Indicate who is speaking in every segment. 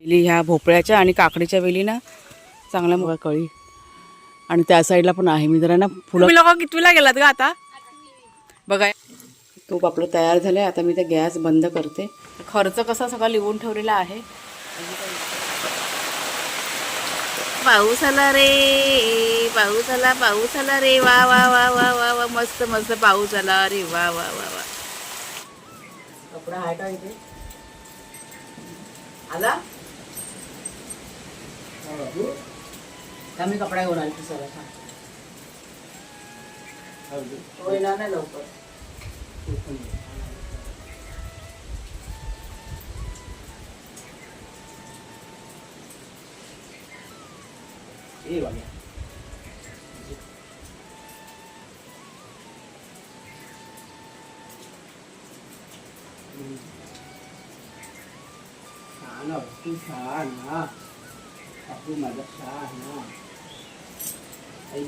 Speaker 1: वेली ह्या भोपळ्याच्या आणि काकडीच्या वेली ना चांगल्या मोठ्या कळी आणि त्या साईडला पण आहे. मी जरा ना फुलं. तुम्ही लोक कितवीला गेलात ग आता? बघा तूप आपलं तयार झालंय. आता मी ते गॅस बंद करते. खर्च कसा सगळा लिहून ठेवलेला आहे. पाऊस आला रे, पाऊस आला, पाऊस आला रे, वा वा वा वा वा वा, मस्त मस्त पाऊस आला रे, वा वा वा वा. कपडा आहे का इथे? आला मी कपडा घेऊन आली सर. तो येणार नाही लवकर. तू छान ना आपली माझा छान ना आई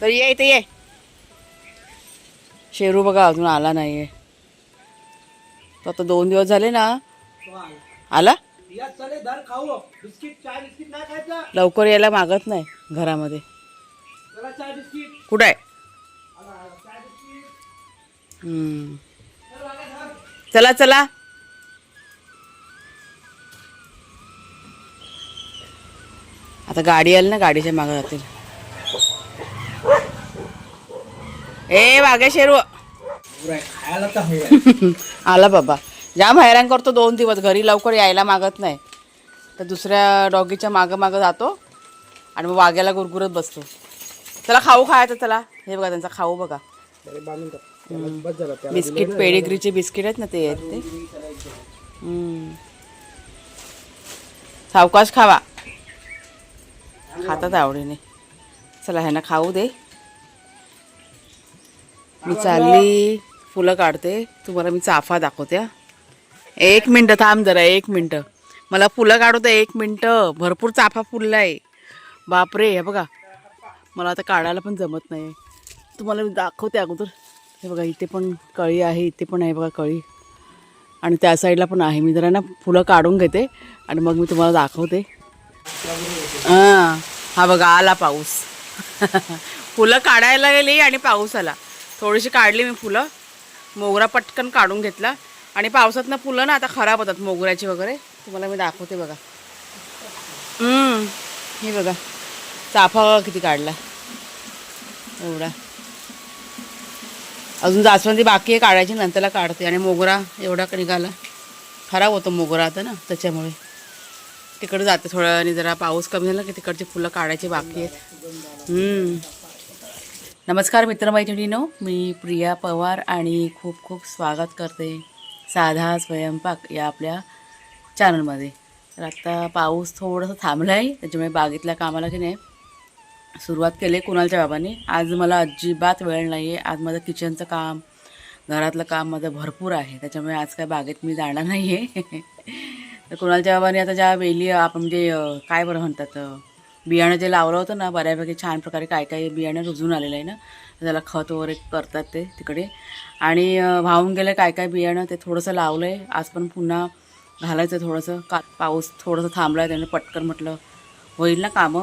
Speaker 1: तर ये इथे ये. शेरू बघा अजून आला नाहीये. तो आता 2 दिवस झाले ना. आला लवकर यायला मागत नाही घरामध्ये. कुठं आहे? चला चला. आता गाडी आली ना, गाडीच्या मागे जातील. ए वाघ्या शेरू आला बाबा. जाम हैराण करतो 2 दिवस. घरी लवकर यायला मागत नाही. तर दुसऱ्या डॉगीच्या मागं मागं जातो आणि मग वाघ्याला गुरगुरत बसतो. चला खाऊ खायचं. चला हे बघा त्यांचा खाऊ बघा. बिस्किट पेडिग्रीचे बिस्किट आहेत ना ते आहेत ते. सावकाश खावा. खातात आवडीने. चला ह्यांना खाऊ दे. मी चालली फुलं काढते. तुम्हाला मी चाफा दाखवते. 1 मिनटं थांब जरा. 1 मिनटं मला फुलं काढू दे. 1 मिनटं. भरपूर चाफा फुलला आहे. बापरे. हे बघा मला आता काढायला पण जमत नाही. तुम्हाला मी दाखवते अगोदर. हे बघा इथे पण कळी आहे. इथे पण आहे बघा कळी आणि त्या साईडला पण आहे. मी जरा ना फुलं काढून घेते आणि मग मी तुम्हाला दाखवते. हा बघा आला पाऊस. फुलं काढायला गेली आणि पाऊस आला. थोडीशी काढली मी फुलं. मोगरा पटकन काढून घेतला आणि पावसातनं फुलं ना आता खराब होतात मोगऱ्याची वगैरे. तुम्हाला मी दाखवते बघा. हे बघा चाफा किती काढला एवढा. अजून जास्वंदी बाकी आहे काढायची. नंतरला काढते. आणि मोगरा एवढा निघाला. खराब होतो मोगरा आता ना त्याच्यामुळे तिकडे जाते थोड्या वेळाने. जरा पाऊस कमी झाला की तिकडची फुलं काढायची बाकी आहेत. नमस्कार मित्रमैत्रिणींनो, मी प्रिया पवार आणि खूप खूप स्वागत करते साधा स्वयंपाक या आपल्या चॅनलमध्ये. तर आता पाऊस थोडंसं थांबला आहे त्याच्यामुळे बागेतल्या कामाला की नाही सुरुवात केली आहे कुणालच्या बाबांनी. आज मला अजिबात वेळ नाही आहे. आज माझं किचनचं काम घरातलं काम माझं भरपूर आहे. त्याच्यामुळे आज काय बागेत मी जाणार नाही आहे. तर कुणालच्या बाबांनी आता ज्या वेली आपण म्हणजे काय बरं म्हणतात बियाणं जे लावलं होतं ना बऱ्यापैकी छान प्रकारे काय काय बियाणं रुजून आलेलं आहे ना. त्याला खत वगैरे करतात ते तिकडे. आणि वाहून गेलं काय काय बियाणं ते थोडंसं लावलं आहे. आज पण पुन्हा घालायचं थोडंसं. पाऊस थोडंसं थांबला आहे त्याने पटकन म्हटलं होईल ना कामं.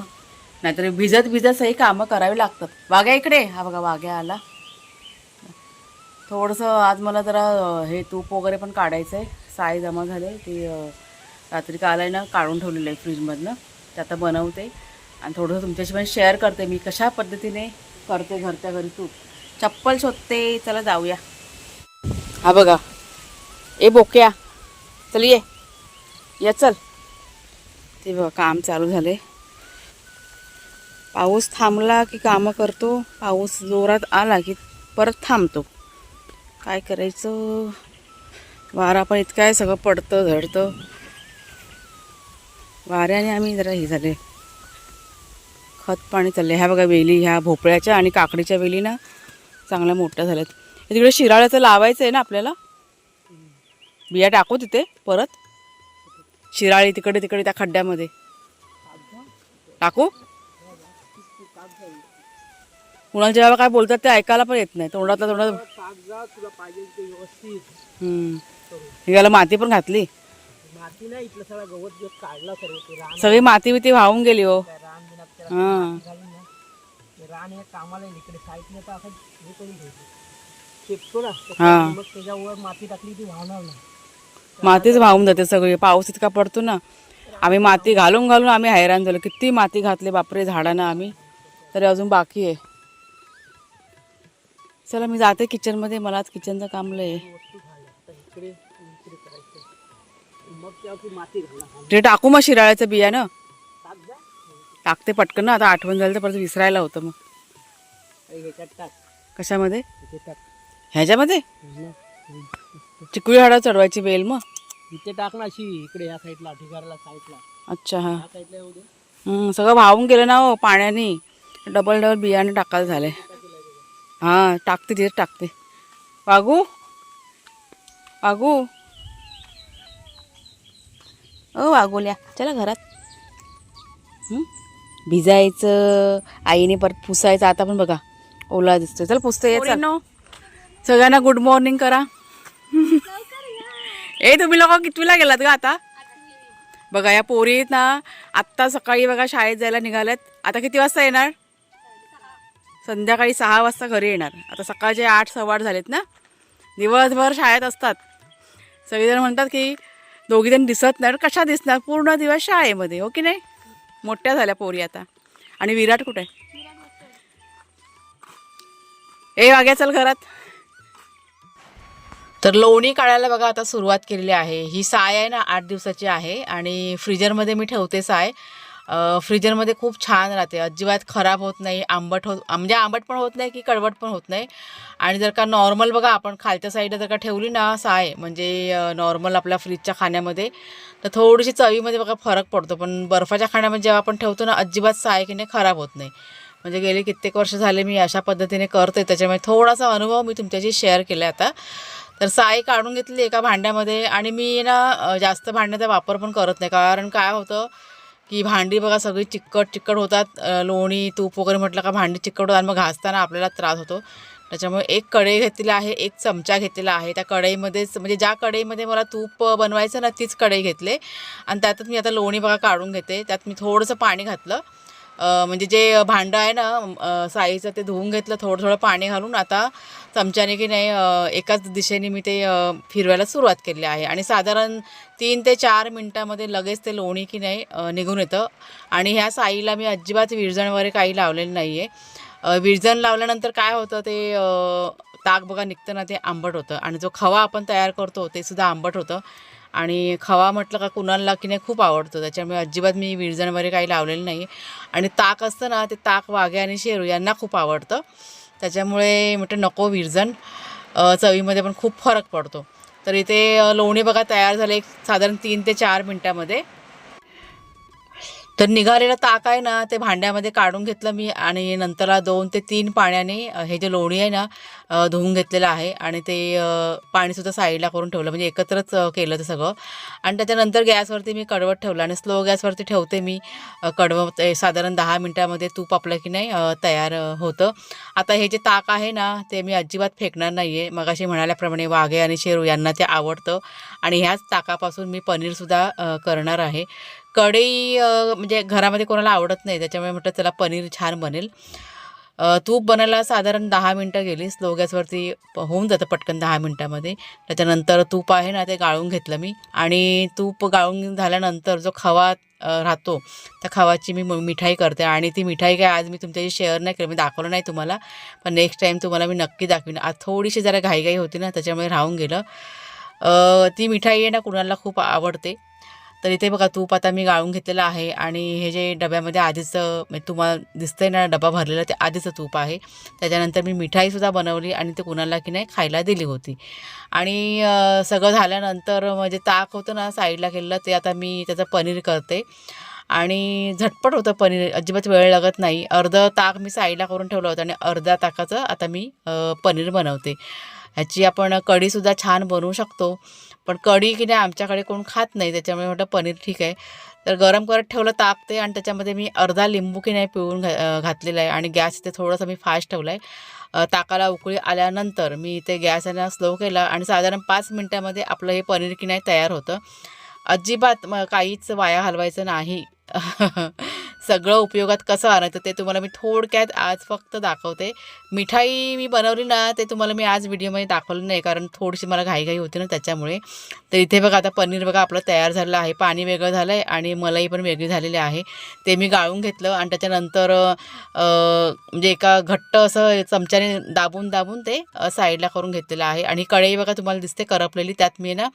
Speaker 1: नाहीतर भिजत सही कामं करावी लागतात. वाघ्या इकडे. हा बघा वाघ्या आला. थोडंसं आज मला जरा हे तूप वगैरे पण काढायचं आहे. साय जमा झाले ती रात्री काल ना काढून ठेवलेलं आहे फ्रीजमधनं. ते आता बनवते आणि थोडंसं तुमच्याशी पण शेअर करते मी कशा पद्धतीने करते घरच्या घरी तूप. चप्पल शोधते. चला जाऊया. हा बघा ए बोक्या चल ये चल. ते बघा काम चालू झाले. पाऊस थांबला की कामं करतो. पाऊस जोरात आला की परत थांबतो. काय करायचं. वारा पण इतकं आहे सगळं पडतं झडतं. वाऱ्याने आम्ही जरा हे झाले. खत पाणी चालले. ह्या बघा वेली ह्या भोपळ्याच्या आणि काकडीच्या वेली ना चांगल्या मोठ्या झाल्यात. तिकडे शिराळ्याचं लावायचं आहे ना आपल्याला. बिया टाकू तिथे परत. शिराळी तिकडे त्या खड्ड्यामध्ये टाकू. कुणाला जेव्हा काय बोलतात ते ऐकायला पण येत नाही. तोंडातला तोंडात
Speaker 2: तुला पाहिजे ते व्यवस्थित
Speaker 1: निघाला. माती पण घातली.
Speaker 2: माती नाही इथलं सगळं गवत बिवत काढला सर्व ते रान
Speaker 1: सगळी माती बिती वाहून गेली हो.
Speaker 2: रान बिनात त्याला
Speaker 1: हा
Speaker 2: माती घालून ना ते रान हे कामाला येईल इकडे साईडने तर असं हे करून घ्यायचं शेपतो ना
Speaker 1: हा.
Speaker 2: मग त्याच्यावर माती टाकली ती वाहणार नाही.
Speaker 1: मातीच वाहून जाते सगळी. पाऊस इतका पडतो ना. आम्ही माती घालून घालून आम्ही हैराण झालो. किती माती घातली बापरे झाडांना आम्ही. तरी अजून बाकी आहे. चला मी जाते किचनमध्ये. मला आज किचनचं काम लय आहे.
Speaker 2: वस्तू घालल्या तर इकडे इकडे करायचं मग त्यावरती माती घालणार
Speaker 1: ते टाकू मग शिराळ्याचं बियाणं
Speaker 2: टाक जा
Speaker 1: टाकते पटकन ना. आता आठवण झाली तर परत विसरायला होतं मग.
Speaker 2: ह्याच्यात टाक
Speaker 1: कशामध्ये?
Speaker 2: इथे टाक
Speaker 1: ह्याच्यामध्ये
Speaker 2: हम्म.
Speaker 1: चिकळी झाडं चढवायची बेल मग.
Speaker 2: इथे टाक ना अशी इकडे या साईडला ठिकाणाला साईडला
Speaker 1: अच्छा हां.
Speaker 2: या साईडला येऊ दे
Speaker 1: सगळं वाहून गेलं ना हो पाण्याने. डबल डबल बियाणे टाकायला झाले. हां टाकते तिथे टाकते. वागू वागू ओ वागोल्या चला घरात. भिजायचं आईने परत पुसायचं. आता पण बघा ओला दिसतोय. चल पुसते ये चल. सगळ्यांना गुड मॉर्निंग करा. ए तुम्ही लोक कितवीला गेलात का आता? बघा या पोरी ना आत्ता सकाळी बघा शाळेत जायला निघाल्यात. आता किती वाजता येणार? संध्याकाळी 6 वाजता घरी येणार. आता सकाळचे 8 सव्वा 8 झालेत ना. दिवसभर शाळेत असतात. सगळेजण म्हणतात की दोघीजण दिसत नाही. कशा दिसणार? पूर्ण दिवस शाळेमध्ये हो की नाही. मोठ्या झाल्या पोरी आता. आणि विराट कुठे आहे? ए वाग्या चल घरात. तर लोणी काढायला बघा आता सुरुवात केलेली आहे. ही साय आहे ना 8 दिवसाची आहे आणि फ्रीजरमध्ये मी ठेवते साय. फ्रीजरमध्ये खूप छान राहते. अजिबात खराब होत नाही. आंबट म्हणजे आंबट पण होत नाही की कडवट पण होत नाही. आणि जर का नॉर्मल बघा आपण खालच्या साईडला जर का ठेवली ना साय म्हणजे नॉर्मल आपल्या फ्रीजच्या खाण्यामध्ये तर थोडीशी चवीमध्ये बघा फरक पडतो. पण बर्फाच्या खाण्यामध्ये जेव्हा आपण ठेवतो ना अजिबात साय की नाही खराब होत नाही. म्हणजे गेली कित्येक वर्ष झाले मी अशा पद्धतीने करते. त्याच्यामुळे थोडासा अनुभव मी तुमच्याशी शेअर केला आता. तर साय काढून घेतली एका भांड्यामध्ये. आणि मी ना जास्त भांड्याचा वापर पण करत नाही. कारण काय होतं की भांडी बघा सगळी चिकट होतात. लोणी तूप वगैरे म्हटलं का भांडी चिकट होतात आणि मग घासताना आपल्याला त्रास होतो. त्याच्यामुळे एक कढई घेतलेली आहे. एक चमचा घेतलेला आहे. त्या कढईमध्येच म्हणजे ज्या कढईमध्ये मला तूप बनवायचं ना तीच कढई घेतले. आणि त्यातच मी आता लोणी बघा काढून घेते. त्यात मी थोडंसं पाणी घातलं. म्हणजे जे भांडं आहे ना साईचं ते धुवून घेतलं. थोडं पाणी घालून आता चमच्याने की नाही एकाच दिशेने मी ते फिरवायला सुरुवात केली आहे. आणि साधारण 3 ते 4 मिनटामध्ये लगेच ते लोणी की नाही निघून येतं. आणि ह्या साईला मी अजिबात विरजण वगैरे काही लावलेलं नाही आहे. विरजण लावल्यानंतर काय होतं ते ताक बघा निघतं ना ते आंबट होतं. आणि जो खवा आपण तयार करतो ते सुद्धा आंबट होतं. आणि खवा म्हटलं का कुणाला की नाही खूप आवडतो. त्याच्यामुळे अजिबात मी विरजण वगैरे काही लावलेलं नाही. आणि ताक असतं ना ते ताक वाघे आणि शेरू यांना खूप आवडतं. त्याच्यामुळे म्हटलं नको विरजण. चवीमध्ये पण खूप फरक पडतो. तर इथे लोणी बघा तयार झाले एक साधारण 3 ते 4 मिनटामध्ये. तर निघालेलं ताक आहे ना ते भांड्यामध्ये काढून घेतलं मी. आणि नंतरला 2 ते 3 पाण्याने हे जे लोणी आहे ना धुवून घेतलेलं आहे. आणि ते पाणीसुद्धा साईडला करून ठेवलं. म्हणजे एकत्रच केलं ते सगळं. आणि त्याच्यानंतर गॅसवरती मी कडवत ठेवलं. आणि स्लो गॅसवरती ठेवते मी कडवत. साधारण 10 मिनटामध्ये तूप आपलं की नाही तयार होतं. आता हे जे ताक आहे ना ते मी अजिबात फेकणार नाही आहे. मगाशी म्हणाल्याप्रमाणे वाघे आणि शेरू यांना ते आवडतं. आणि ह्याच ताकापासून मी पनीरसुद्धा करणार आहे. कढई म्हणजे घरामध्ये कोणाला आवडत नाही. त्याच्यामुळे म्हटलं चला पनीर छान बनेल. तूप बनायला साधारण 10 मिनटं गेली. स्लो गॅसवरती होऊन जातं पटकन 10 मिनटामध्ये. त्याच्यानंतर तूप आहे ना ते गाळून घेतलं मी. आणि तूप गाळून झाल्यानंतर जो खवा राहतो त्या खवाची मी मिठाई करते. आणि ती मिठाई काय आज मी तुमच्याशी शेअर नाही केली. मी दाखवलं नाही तुम्हाला. पण नेक्स्ट टाईम तुम्हाला मी नक्की दाखवीन. आज थोडीशी जरा घाईघाई होती ना त्याच्यामुळे राहून गेलं. ती मिठाई आहे ना कुणाला खूप आवडते. तर इथे बघा तूप आता मी गाळून घेतलेलं आहे. आणि हे जे डब्यामध्ये आधीचं म्हणजे तुम्हाला दिसतंय ना डबा भरलेला ते आधीचं तूप आहे. त्याच्यानंतर मी मिठाईसुद्धा बनवली आणि ते कुणाला की नाही खायला दिली होती. आणि सगळं झाल्यानंतर म्हणजे ताक होतं ना साईडला केलेलं ते आता मी त्याचं पनीर करते. आणि झटपट होतं पनीर. अजिबात वेळ लागत नाही. अर्धं ताक मी साईडला करून ठेवलं होतं आणि अर्ध्या ताकाचं आता मी पनीर बनवते. ह्याची आपण कढीसुद्धा छान बनवू शकतो. पण कढी की नाही आमच्याकडे कोण खात नाही, त्याच्यामुळे म्हटलं पनीर ठीक आहे. तर गरम करत ठेवलं ताक ते, आणि त्याच्यामध्ये मी अर्धा लिंबू की नाही पिळून घातलेला आहे. आणि गॅस इथे थोडंसं मी फास्ट ठेवला आहे. ताकाला उकळी आल्यानंतर मी इथे गॅस स्लो केला आणि साधारण 5 मिनटामध्ये आपलं हे पनीर की नाही तयार होतं. अजिबात काहीच वाया घालवायचं नाही. सगळं उपयोगात कसं आणायचं ते तुम्हाला मी थोडक्यात आज फक्त दाखवते. मिठाई मी बनवली ना, ते तुम्हाला मी आज व्हिडिओमध्ये दाखवलं नाही, कारण थोडीशी मला घाईघाई होती ना त्याच्यामुळे. तर इथे बघा आता पनीर बघा आपलं तयार झालं आहे. पाणी वेगळं झालं आहे आणि मलाई पण वेगळी झालेली आहे. ते मी गाळून घेतलं आणि त्याच्यानंतर म्हणजे एका घट्ट असं चमच्याने दाबून दाबून ते साईडला करून घेतलेलं आहे. आणि कढई बघा तुम्हाला दिसते करपलेली, त्यात मी ना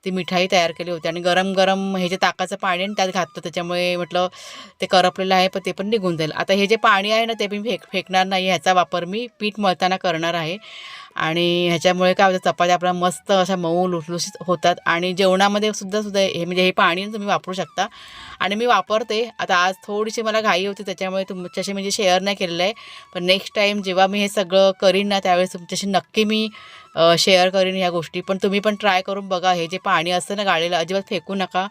Speaker 1: ती मिठाई तयार केली होती आणि गरम गरम हे जे ताकाचं पाणी आणि त्यात घातलं, त्याच्यामुळे म्हटलं ते करपलेलं आहे पण ते पण निघून जाईल. आता हे जे पाणी आहे ना ते मी फेकणार नाही, ह्याचा वापर मी पीठ मळताना करणार आहे. आणि ह्याच्यामुळे काय होतं, चपात्या आपल्या मस्त अशा मऊ लुसलुसीत होतात. आणि जेवणामध्ये सुद्धा हे म्हणजे हे पाणी तुम्ही वापरू शकता आणि मी वापरते. आता आज थोडीशी मला घाई होती त्याच्यामुळे तुमच्याशी म्हणजे शेअर नाही केलेलं आहे, पण नेक्स्ट टाईम जेव्हा मी हे सगळं करीन ना त्यावेळेस तुमच्याशी नक्की मी शेअर करीन ह्या गोष्टी. पण तुम्ही पण ट्राय करून बघा. हे जे पाणी असतं ना गाळलेलं अजिबात फेकू नका,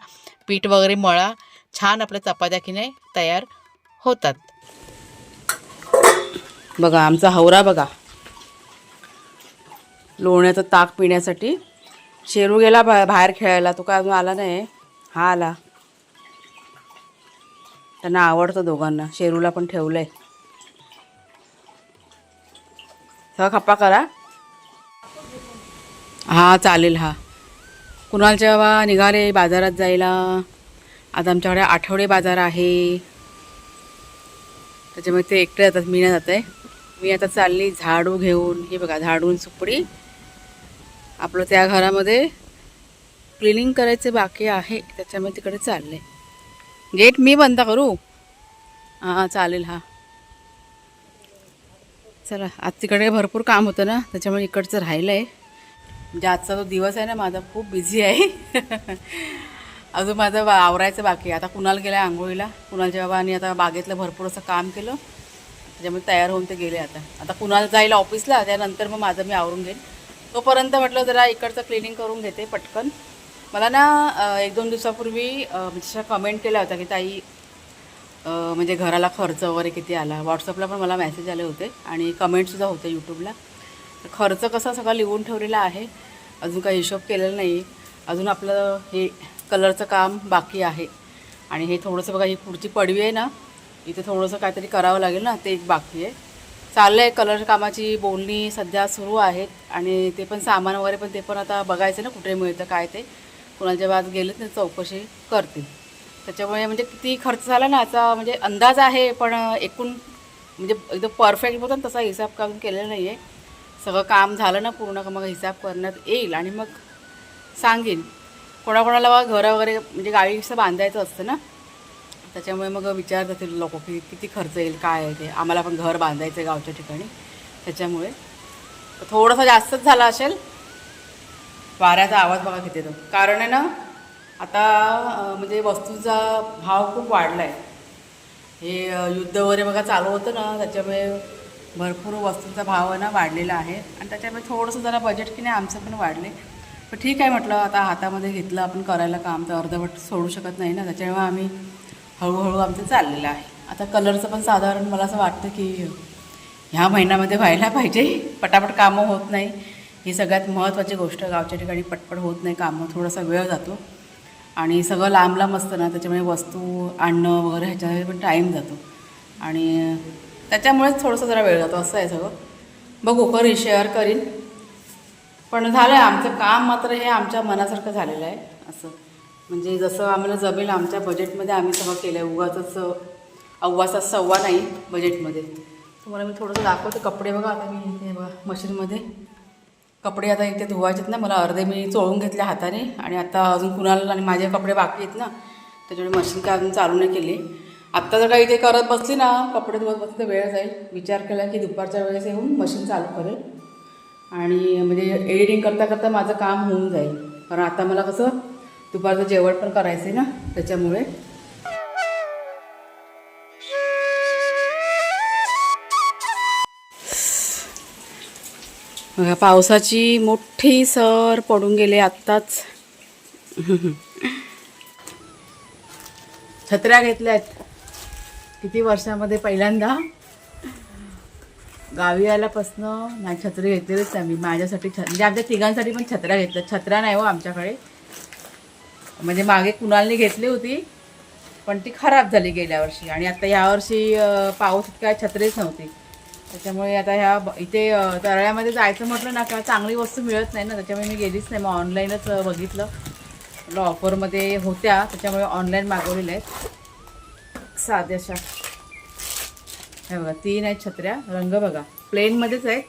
Speaker 1: पीठ वगैरे मळा, छान आपल्या चपात्या की नाही तयार होतात. बघा आमचा हवरा बघा, लोण्याचं ताक पिण्यासाठी. शेरू गेला बाहेर खेळायला, तो काय अजून आला नाही. हा आला, त्यांना आवडतं दोघांना. शेरूला पण ठेवलंय. सगळं खप्पा करा. हा चालेल. हा कुणाल जेव्हा निघाले बाजारात जायला. आता आमच्याकडे आठवडे बाजार आहे, त्याच्यामुळे ते एकटे जातात, मी नाही जात आहे. मी आता चालली झाडू घेऊन. हे बघा झाडून सुपडी. आपलं त्या घरामध्ये क्लिनिंग करायचे बाकी आहे, त्याच्यामुळे तिकडे चालले. गेट मी बंद करू? हां चालेल. हा चला, आज तिकडे भरपूर काम होतं ना, त्याच्यामुळे इकडचं राहिलं आहे. म्हणजे आजचा जो दिवस आहे ना माझा खूप बिझी आहे. अजून माझं आवरायचं बाकी आहे. आता कुणाल गेला आहे आंघोळीला. कुणालच्या बाबांनी आता बागेतलं भरपूर असं काम केलं, त्याच्यामुळे तयार होऊन ते गेले. आता कुणाल जाईल ऑफिसला, त्यानंतर मग माझं मी आवरून घेईन. तोपर्यंत म्हटलं जरा इकडचं क्लिनिंग करून घेते पटकन. मला ना 1-2 दिवसापूर्वी म्हणजे कमेंट केल्या होत्या की ताई म्हणजे घराला खर्च वगैरे किती आला. व्हॉट्सअपला पण मला मेसेज आले होते आणि कमेंटसुद्धा होते यूट्यूबला. खर्च कसा सगळा लिहून ठेवलेला आहे, अजून काही हिशोब केलेला नाही. अजून आपलं हे कलरचं काम बाकी आहे. आणि हे थोडंसं बघा, ही पुढची पडवी आहे ना, इथे थोडंसं काहीतरी करावं लागेल ना, ते एक बाकी आहे. चाललं आहे कलर कामाची बोलणी सध्या सुरू आहेत. आणि ते पण सामान वगैरे पण ते पण आता बघायचं ना कुठे मिळतं काय ते. कुणाच्या बाद गेलेत ना चौकशी करतील. त्याच्यामुळे म्हणजे किती खर्च झाला ना याचा म्हणजे अंदाज आहे, पण एकूण म्हणजे एकदम परफेक्ट बोलतो ना तसा हिसाब काढून केलेला नाही आहे. सगळं काम झालं ना पूर्ण, मग हिसाब करण्यात येईल आणि मग सांगेन. कोणाकोणाला बघा घरं वगैरे म्हणजे गावी असं बांधायचं असतं ना, त्याच्यामुळे मग विचारत असतील लोक की किती खर्च येईल काय आहे ते. आम्हाला पण घर बांधायचं आहे गावच्या ठिकाणी, त्याच्यामुळे थोडंसं जास्तच झाला असेल. वाऱ्याचा आवाज बघा किती येतो. कारण आहे ना आता म्हणजे वस्तूंचा भाव खूप वाढला आहे. हे युद्ध वगैरे बघा चालू होतं ना, त्याच्यामुळे भरपूर वस्तूंचा भाव आहे ना वाढलेला आहे. आणि त्याच्यामुळे थोडंसं जरा बजेट की नाही आमचं पण वाढले. पण ठीक आहे म्हटलं, आता हातामध्ये घेतलं आपण करायला काम, तर अर्धवट सोडू शकत नाही ना, त्याच्यामुळे आम्ही हळूहळू आमचं चाललेलं आहे. आता कलरचं पण साधारण मला असं वाटतं की ह्या महिन्यामध्ये व्हायला पाहिजे. पटापट कामं होत नाही, ही सगळ्यात महत्त्वाची गोष्ट. गावच्या ठिकाणी पटपट होत नाही कामं, थोडासा वेळ जातो. आणि सगळं लांब लांब असतं ना, त्याच्यामुळे वस्तू आणणं वगैरे ह्याच्यामध्ये पण टाईम जातो आणि त्याच्यामुळेच थोडंसं जरा वेळ जातो. असं आहे सगळं. बघू करीन, शेअर करीन. पण झालं आहे आमचं काम मात्र हे आमच्या मनासारखं झालेलं आहे. असं म्हणजे जसं आम्हाला जमेल आमच्या बजेटमध्ये आम्ही सगळं केलं आहे. उगाचच अव्वाचा सव्वा नाही बजेटमध्ये. तुम्हाला मी थोडंसं दाखवते. कपडे बघा, आता मी इथे बघा मशीनमध्ये कपडे आता इथे धुवायचेत ना, मला अर्धे मी चोळून घेतले हाताने. आणि आता अजून कुणाला आणि माझे कपडे बाकी आहेत ना, त्याच्यामुळे मशीन काय अजून चालू नाही केली. आत्ता जर काही ते करत बसली ना, कपडे धुवत बसली तर वेळ जाईल. विचार केला की दुपारच्या वेळेस येऊन मशीन चालू करेल आणि म्हणजे एडिटिंग करता करता माझं काम होऊन जाईल. कारण आता मला कसं दुपारचं जेवण पण करायचं आहे ना, त्याच्यामुळे. बघा पावसाची मोठी सर पडून गेले आत्ताच. छत्र्या घेतल्यात किती वर्षामध्ये पहिल्यांदा. गावी आल्यापासनं नाही छत्री घेतलेलीच नाही मी माझ्यासाठी. म्हणजे आमच्या तिघांसाठी पण छत्र्या घेतल्या. छत्र्या नाही हो आमच्याकडे. म्हणजे मागे कुणालने घेतली होती पण ती खराब झाली गेल्या वर्षी. आणि आता यावर्षी पाऊस इतका छत्रीच नव्हती. त्याच्यामुळे आता ह्या इथे तळ्यामध्ये जायचं म्हटलं ना का चांगली वस्तू मिळत नाही ना. त्याच्यामुळे मी गेलीच नाही. मग ऑनलाईनच बघितलं. मला ऑफरमध्ये होत्या त्याच्यामुळे ऑनलाईन मागवलेल्या आहेत साध्याशा. हे बघा 3 आहेत छत्र्या. रंग बघा प्लेनमध्येच आहेत.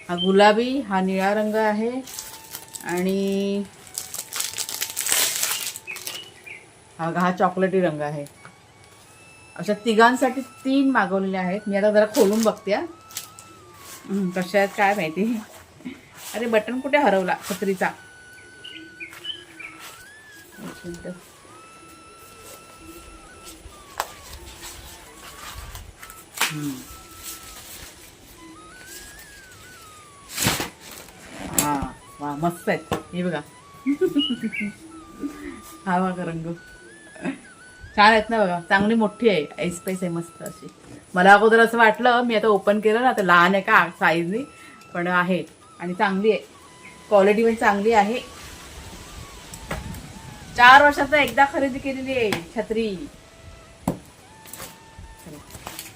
Speaker 1: हा गुलाबी, हा निळा रंग आहे आणि हा चॉकलेटी रंग आहे. अशा तिघांसाठी 3 मागवलेल्या आहेत. मी आता जरा खोलून बघते कशा आहेत काय माहिती. अरे बटन कुठे हरवला छत्रीचा. हा वा मस्त आहेत हे बघा. हा बघा रंग छान आहेत ना बघा. चांगली मोठी आहे. ऐस पैस आहे मस्त अशी. मला अगोदर असं वाटलं मी आता ओपन केलं ना तर लहान आहे का साईजनी पण आहे आणि चांगली आहे. क्वालिटी पण चांगली आहे. 4 वर्षाचा एकदा खरेदी केलेली आहे छत्री.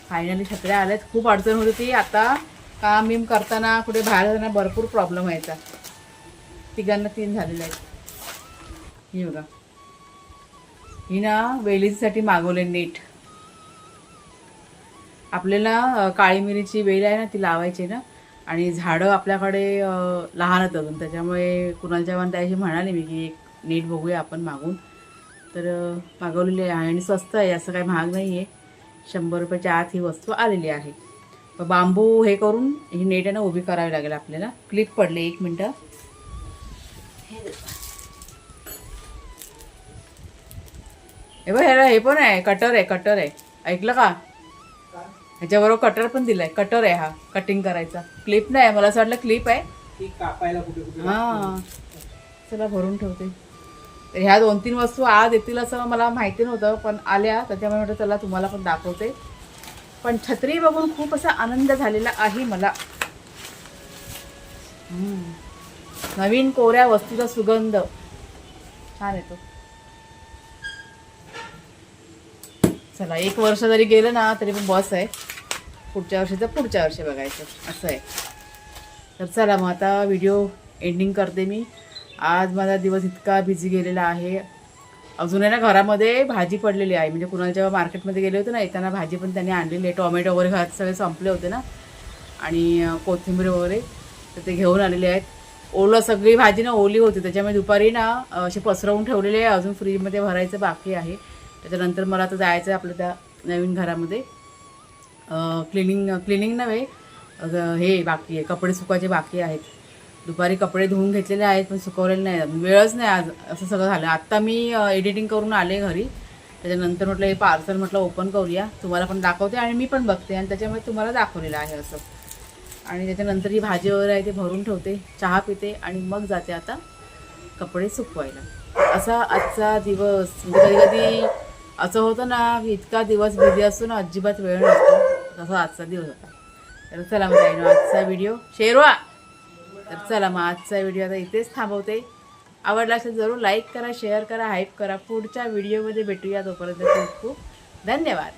Speaker 1: फायनली छत्र्या आल्यात. खूप अडचण होती ती. आता काम बिम करताना कुठे बाहेर जाताना भरपूर प्रॉब्लेम व्हायचा. तिघांना 3 झालेले आहेत. ही बघा ही ना वेलीसाठी मागवले नेट. आपल्याला काळी मिरीची वेल आहे ना ती लावायची ना आणि झाडं आपल्याकडे लहान आहेत अजून. त्याच्यामुळे कुणालच्या पण त्याशी म्हणाले मी की एक नेट बघूया आपण मागून. तर मागवलेली आहे आणि स्वस्त आहे. असं काही महाग नाही आहे. 100 रुपयाच्या आत ही वस्तू आलेली आहे. बांबू हे करून ही नेट आहे ना उभी करावी लागेल आपल्याला. क्लिप पडले 1 मिनटं. हे बघ ह्याला हे पण आहे कटर आहे. कटर आहे ऐकलं का. ह्याच्याबरोबर कटर पण दिलाय. कटर आहे हा कटिंग करायचा. क्लिप नाही मला असं वाटलं क्लिप आहे. हा चला भरून ठेवते. तर ह्या 2-3 वस्तू आज येतील असं मला माहिती नव्हतं पण आल्या. त्याच्यामुळे म्हटलं चला तुम्हाला पण दाखवते. पण छत्री बघून खूप असा आनंद झालेला आहे मला. नवीन कोऱ्या वस्तूचा सुगंध छान येतो. चला 1 वर्ष जरी गेलं ना तरी पण बस आहे. पुढच्या वर्षी बघायचं असं आहे. तर चला मग आता व्हिडिओ एंडिंग करते मी. आज माझा दिवस इतका बिझी गेलेला आहे. अजून आहे ना घरामध्ये भाजी पडलेली आहे. म्हणजे कुणाला जेव्हा मार्केटमध्ये गेले होते ना येताना भाजी पण त्यांनी आणलेली आहे. टोमॅटो वगैरे घरात सगळे संपले होते ना आणि कोथिंबीर वगैरे तर ते घेऊन आलेले आहेत. ओलं सगळी भाजी ना ओली होती त्याच्यामुळे दुपारी ना असे पसरवून ठेवलेले आहे. अजून फ्रीजमध्ये भरायचं बाकी आहे. त्याच्यानंतर मला आता जायचं आहे आपल्या त्या नवीन घरामध्ये. क्लिनिंग नव्हे हे बाकी आहे. कपडे सुकायचे बाकी आहेत. दुपारी कपडे धुवून घेतलेले आहेत पण सुकवलेले नाही. वेळच नाही आज असं सगळं झालं. आत्ता मी एडिटिंग करून आले घरी. त्याच्यानंतर म्हटलं हे पार्सल म्हटलं ओपन करूया. तुम्हाला पण दाखवते आणि मी पण बघते आणि त्याच्यामुळे तुम्हाला दाखवलेलं आहे असं. आणि त्याच्यानंतर ही भाजी वगैरे आहे ते भरून ठेवते. चहा पिते आणि मग जाते आता कपडे सुकवायला. असा आजचा दिवस. म्हणजे कधी कधी असं होतं ना की इतका दिवस बिझी असतो ना अजिबात वेळ नसतो. तसा आजचा दिवस होता. तर चला मग आजचा व्हिडिओ शेरवा. तर चला मग आजचा व्हिडिओ आता इथेच थांबवते. आवडला असेल जरूर लाईक करा, शेअर करा, हाईप करा. पुढच्या व्हिडिओमध्ये भेटूया. तोपर्यंत खूप खूप धन्यवाद.